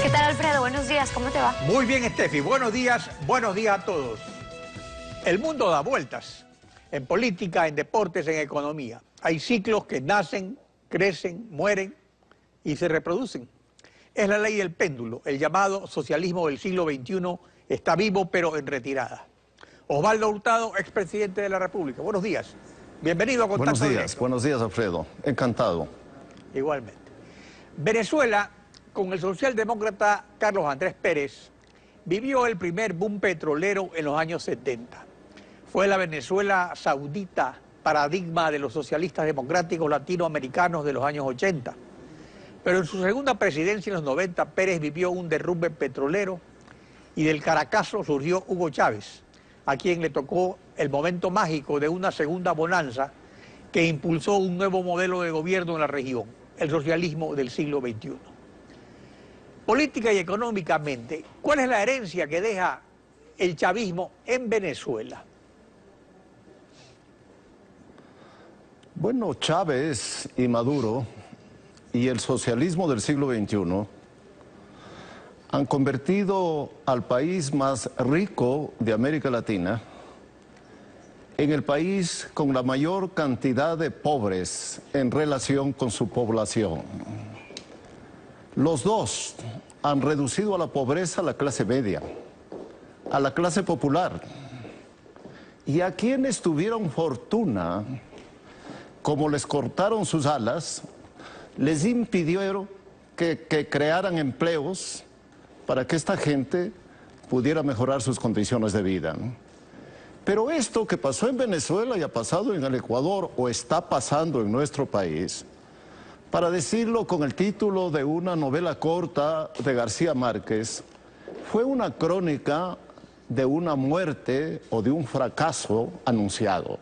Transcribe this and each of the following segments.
¿Qué tal, Alfredo? Buenos días, ¿cómo te va? Muy bien, Estefi. Buenos días a todos. El mundo da vueltas, en política, en deportes, en economía. Hay ciclos que nacen, crecen, mueren y se reproducen. Es la ley del péndulo. El llamado socialismo del siglo XXI está vivo pero en retirada. Osvaldo Hurtado, expresidente de la República. Buenos días. Bienvenido a Contacto Directo. Buenos días, Alfredo. Encantado. Igualmente. Venezuela, con el socialdemócrata Carlos Andrés Pérez, vivió el primer boom petrolero en los años 70. Fue la Venezuela saudita, paradigma de los socialistas democráticos latinoamericanos de los años 80. Pero en su segunda presidencia en los 90, Pérez vivió un derrumbe petrolero y del Caracazo surgió Hugo Chávez, a quien le tocó el momento mágico de una segunda bonanza que impulsó un nuevo modelo de gobierno en la región, el socialismo del siglo XXI. Política y económicamente, ¿cuál es la herencia que deja el chavismo en Venezuela? Bueno, Chávez y Maduro y el socialismo del siglo XXI han convertido al país más rico de América Latina en el país con la mayor cantidad de pobres en relación con su población. Los dos han reducido a la pobreza a la clase media, a la clase popular, y a quienes tuvieron fortuna, como les cortaron sus alas, les impidieron que crearan empleos para que esta gente pudiera mejorar sus condiciones de vida. Pero esto que pasó en Venezuela y ha pasado en el Ecuador o está pasando en nuestro país, para decirlo con el título de una novela corta de García Márquez, fue una crónica de una muerte o de un fracaso anunciado.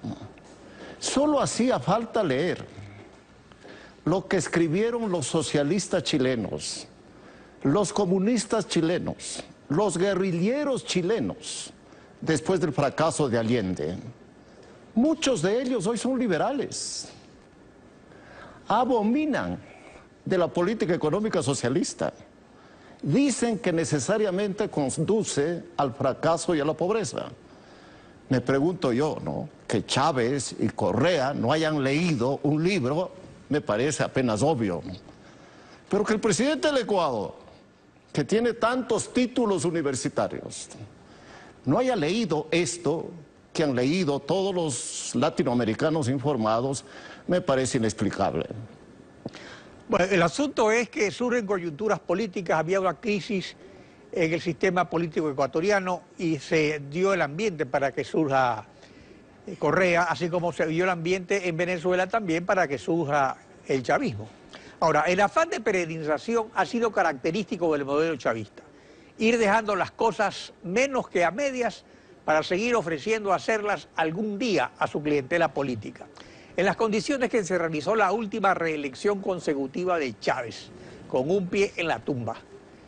Solo hacía falta leer lo que escribieron los socialistas chilenos, los comunistas chilenos, los guerrilleros chilenos, después del fracaso de Allende. Muchos de ellos hoy son liberales. Abominan de la política económica socialista. Dicen que necesariamente conduce al fracaso y a la pobreza. Me pregunto yo, ¿no? Que Chávez y Correa no hayan leído un libro, me parece apenas obvio. Pero que el presidente del Ecuador, que tiene tantos títulos universitarios, no haya leído esto que han leído todos los latinoamericanos informados, me parece inexplicable. Bueno, el asunto es que surgen coyunturas políticas, había una crisis en el sistema político ecuatoriano y se dio el ambiente para que surja Correa, así como se dio el ambiente en Venezuela también para que surja el chavismo. Ahora, el afán de perennización ha sido característico del modelo chavista. Ir dejando las cosas menos que a medias para seguir ofreciendo hacerlas algún día a su clientela política. En las condiciones que se realizó la última reelección consecutiva de Chávez, con un pie en la tumba,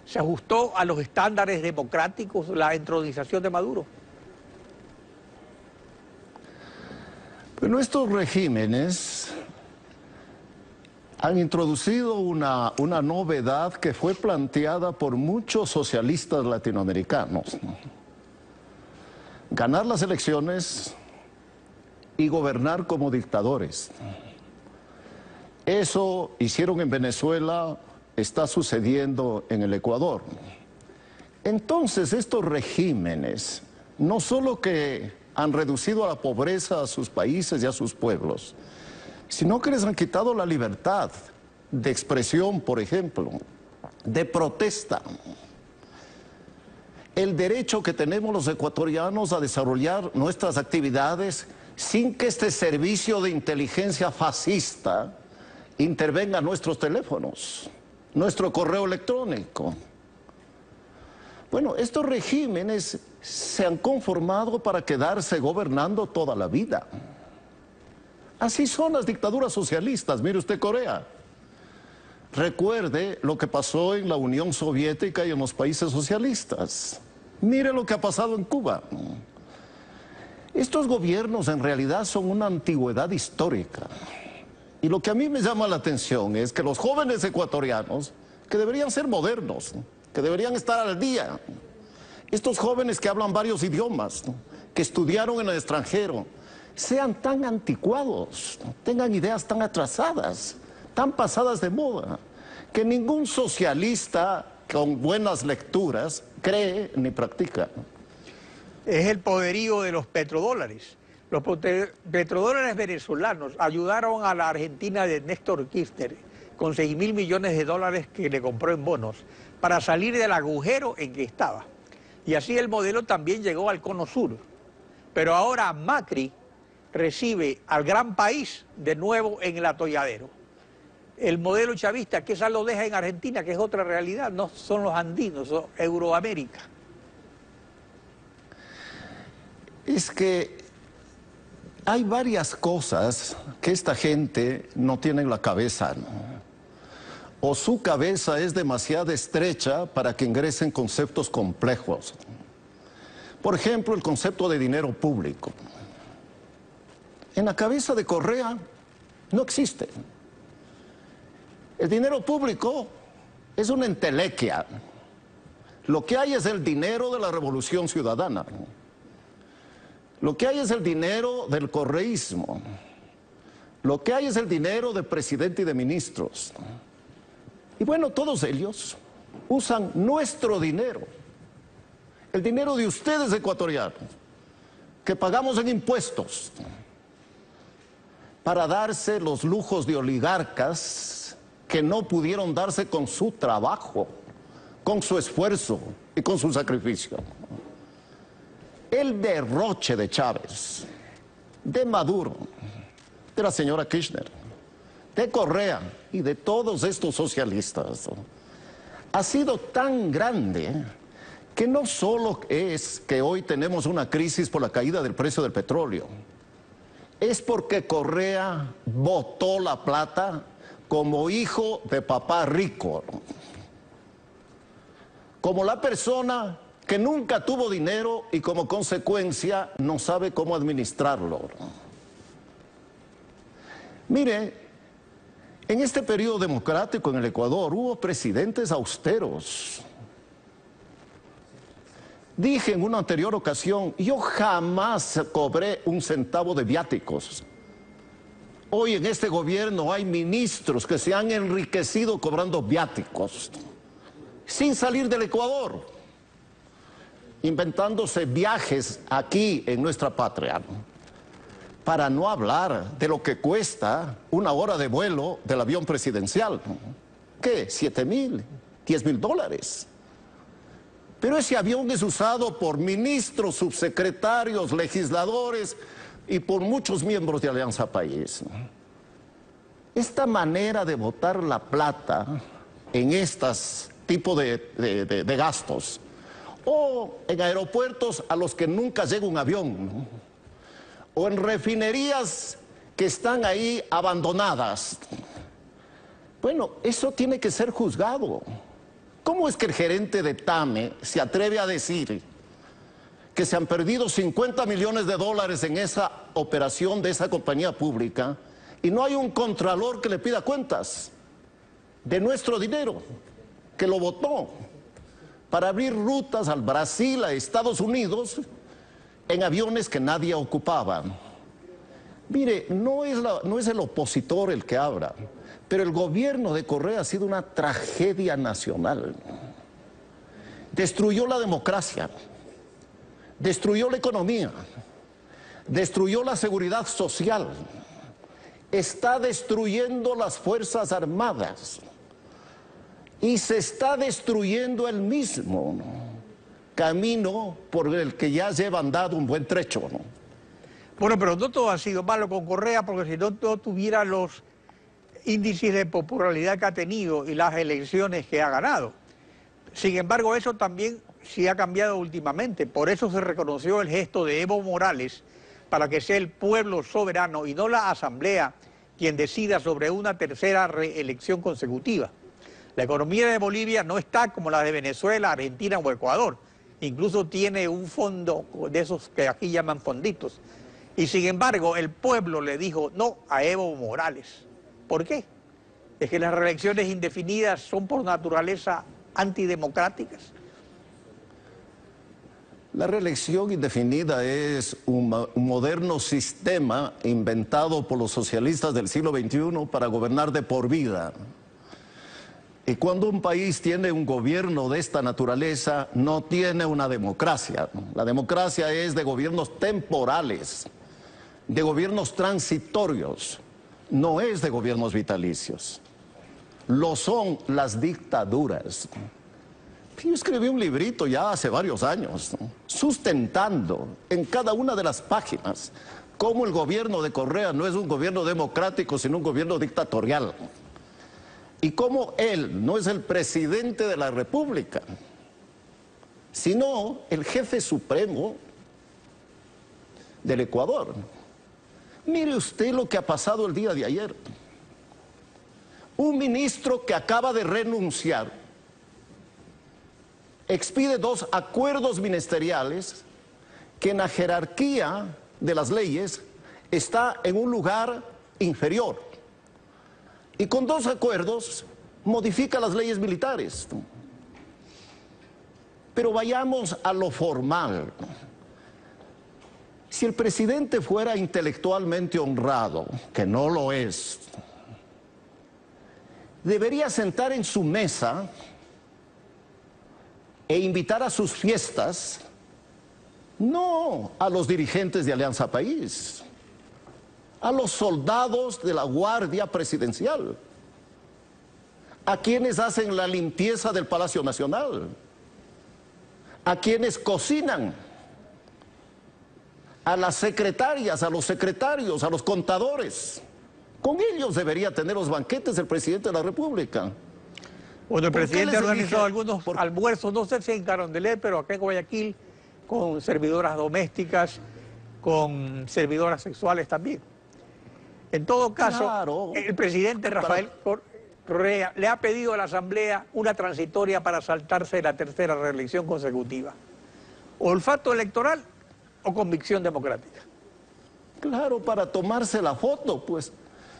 ¿se ajustó a los estándares democráticos la entronización de Maduro? Pero estos regímenes han introducido una novedad que fue planteada por muchos socialistas latinoamericanos, ¿no? Ganar las elecciones y gobernar como dictadores. Eso hicieron en Venezuela, está sucediendo en el Ecuador. Entonces estos regímenes no solo que han reducido a la pobreza a sus países y a sus pueblos, sino que les han quitado la libertad de expresión, por ejemplo, de protesta. El derecho que tenemos los ecuatorianos a desarrollar nuestras actividades sin que este servicio de inteligencia fascista intervenga en nuestros teléfonos, nuestro correo electrónico. Bueno, estos regímenes se han conformado para quedarse gobernando toda la vida. Así son las dictaduras socialistas. Mire usted Corea. Recuerde lo que pasó en la Unión Soviética y en los países socialistas. Mire lo que ha pasado en Cuba. Estos gobiernos en realidad son una antigüedad histórica. Y lo que a mí me llama la atención es que los jóvenes ecuatorianos, que deberían ser modernos, que deberían estar al día. Estos jóvenes que hablan varios idiomas, ¿no?, que estudiaron en el extranjero, sean tan anticuados, ¿no?, tengan ideas tan atrasadas, tan pasadas de moda, que ningún socialista con buenas lecturas cree ni practica. Es el poderío de los petrodólares. Los petrodólares venezolanos ayudaron a la Argentina de Néstor Kirchner con 6.000 millones de dólares que le compró en bonos para salir del agujero en que estaba. Y así el modelo también llegó al Cono Sur. Pero ahora Macri recibe al gran país de nuevo en el atolladero. El modelo chavista, que esa lo deja en Argentina, que es otra realidad, no son los andinos, son Euroamérica. Es que hay varias cosas que esta gente no tiene en la cabeza, ¿no? O su cabeza es demasiado estrecha para que ingresen conceptos complejos. Por ejemplo, el concepto de dinero público. En la cabeza de Correa no existe. El dinero público es una entelequia. Lo que hay es el dinero de la Revolución Ciudadana. Lo que hay es el dinero del correísmo. Lo que hay es el dinero del presidente y de ministros. Y bueno, todos ellos usan nuestro dinero, el dinero de ustedes ecuatorianos, que pagamos en impuestos, para darse los lujos de oligarcas que no pudieron darse con su trabajo, con su esfuerzo y con su sacrificio. El derroche de Chávez, de Maduro, de la señora Kirchner, de Correa y de todos estos socialistas, ¿no?, ha sido tan grande que no solo es que hoy tenemos una crisis por la caída del precio del petróleo, es porque Correa botó la plata como hijo de papá rico, ¿no?, como la persona que nunca tuvo dinero y como consecuencia no sabe cómo administrarlo, ¿no? Mire, en este periodo democrático en el Ecuador hubo presidentes austeros. Dije en una anterior ocasión, yo jamás cobré un centavo de viáticos. Hoy en este gobierno hay ministros que se han enriquecido cobrando viáticos, sin salir del Ecuador, inventándose viajes aquí en nuestra patria, ¿no?, para no hablar de lo que cuesta una hora de vuelo del avión presidencial, ¿no? ¿Qué? $7.000, $10.000. Pero ese avión es usado por ministros, subsecretarios, legisladores y por muchos miembros de Alianza País, ¿no? Esta manera de botar la plata en estos tipos de gastos, o en aeropuertos a los que nunca llega un avión, ¿no?, o en refinerías que están ahí abandonadas. Bueno, eso tiene que ser juzgado. ¿Cómo es que el gerente de TAME se atreve a decir que se han perdido $50 millones en esa operación de esa compañía pública y no hay un contralor que le pida cuentas de nuestro dinero, que lo botó para abrir rutas al Brasil, a Estados Unidos, en aviones que nadie ocupaba? Mire, no es el opositor el que habla, pero el gobierno de Correa ha sido una tragedia nacional. Destruyó la democracia, destruyó la economía, destruyó la seguridad social, está destruyendo las Fuerzas Armadas y se está destruyendo él mismo, ¿no?, camino por el que ya lleva andado un buen trecho, ¿no? Bueno, pero no todo ha sido malo con Correa, porque si no tuviera los índices de popularidad que ha tenido y las elecciones que ha ganado. Sin embargo, eso también sí ha cambiado últimamente. Por eso se reconoció el gesto de Evo Morales, para que sea el pueblo soberano y no la Asamblea quien decida sobre una tercera reelección consecutiva. La economía de Bolivia no está como la de Venezuela, Argentina o Ecuador. Incluso tiene un fondo de esos que aquí llaman fonditos. Y sin embargo, el pueblo le dijo no a Evo Morales. ¿Por qué? Es que las reelecciones indefinidas son por naturaleza antidemocráticas? La reelección indefinida es un moderno sistema inventado por los socialistas del siglo XXI para gobernar de por vida. Y cuando un país tiene un gobierno de esta naturaleza, no tiene una democracia. La democracia es de gobiernos temporales, de gobiernos transitorios, no es de gobiernos vitalicios. Lo son las dictaduras. Yo escribí un librito ya hace varios años, sustentando en cada una de las páginas cómo el gobierno de Correa no es un gobierno democrático, sino un gobierno dictatorial. Y cómo él no es el presidente de la República, sino el jefe supremo del Ecuador. Mire usted lo que ha pasado el día de ayer. Un ministro que acaba de renunciar expide 2 acuerdos ministeriales que en la jerarquía de las leyes está en un lugar inferior. Y con 2 acuerdos modifica las leyes militares. Pero vayamos a lo formal. Si el presidente fuera intelectualmente honrado, que no lo es, debería sentar en su mesa e invitar a sus fiestas, no a los dirigentes de Alianza País, a los soldados de la Guardia Presidencial, a quienes hacen la limpieza del Palacio Nacional, a quienes cocinan, a las secretarias, a los secretarios, a los contadores. Con ellos debería tener los banquetes el presidente de la República. Bueno, el presidente ha organizado algunos almuerzos, no sé si en Carondelet, pero acá en Guayaquil, con servidoras domésticas, con servidoras sexuales también. En todo caso, claro, el presidente Rafael Correa le ha pedido a la Asamblea una transitoria para saltarse la 3ª reelección consecutiva. ¿Olfato electoral o convicción democrática? Claro, para tomarse la foto, pues.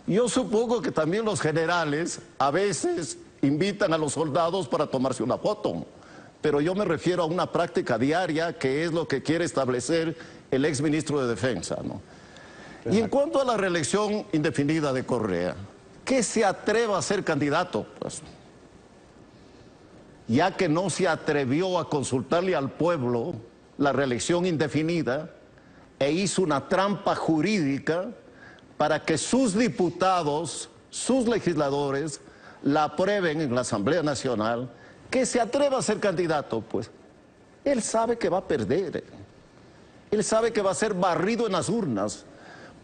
Yo supongo que también los generales a veces invitan a los soldados para tomarse una foto, pero yo me refiero a una práctica diaria que es lo que quiere establecer el exministro de Defensa, ¿no? Y en cuanto a la reelección indefinida de Correa, que se atreva a ser candidato, pues, ya que no se atrevió a consultarle al pueblo la reelección indefinida e hizo una trampa jurídica para que sus diputados, sus legisladores, la aprueben en la Asamblea Nacional, que se atreva a ser candidato, pues él sabe que va a perder, él sabe que va a ser barrido en las urnas.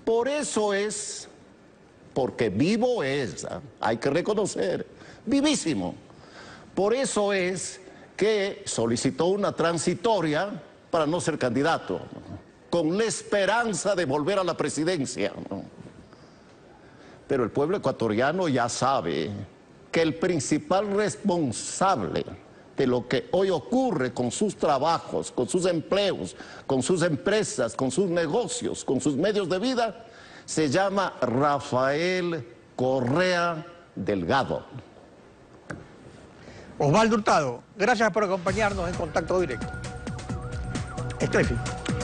Por eso es, porque vivo es, hay que reconocer, vivísimo. Por eso es que solicitó una transitoria para no ser candidato, con la esperanza de volver a la presidencia, ¿no? Pero el pueblo ecuatoriano ya sabe que el principal responsable de lo que hoy ocurre con sus trabajos, con sus empleos, con sus empresas, con sus negocios, con sus medios de vida, se llama Rafael Correa Delgado. Osvaldo Hurtado, gracias por acompañarnos en Contacto Directo. Estrefi.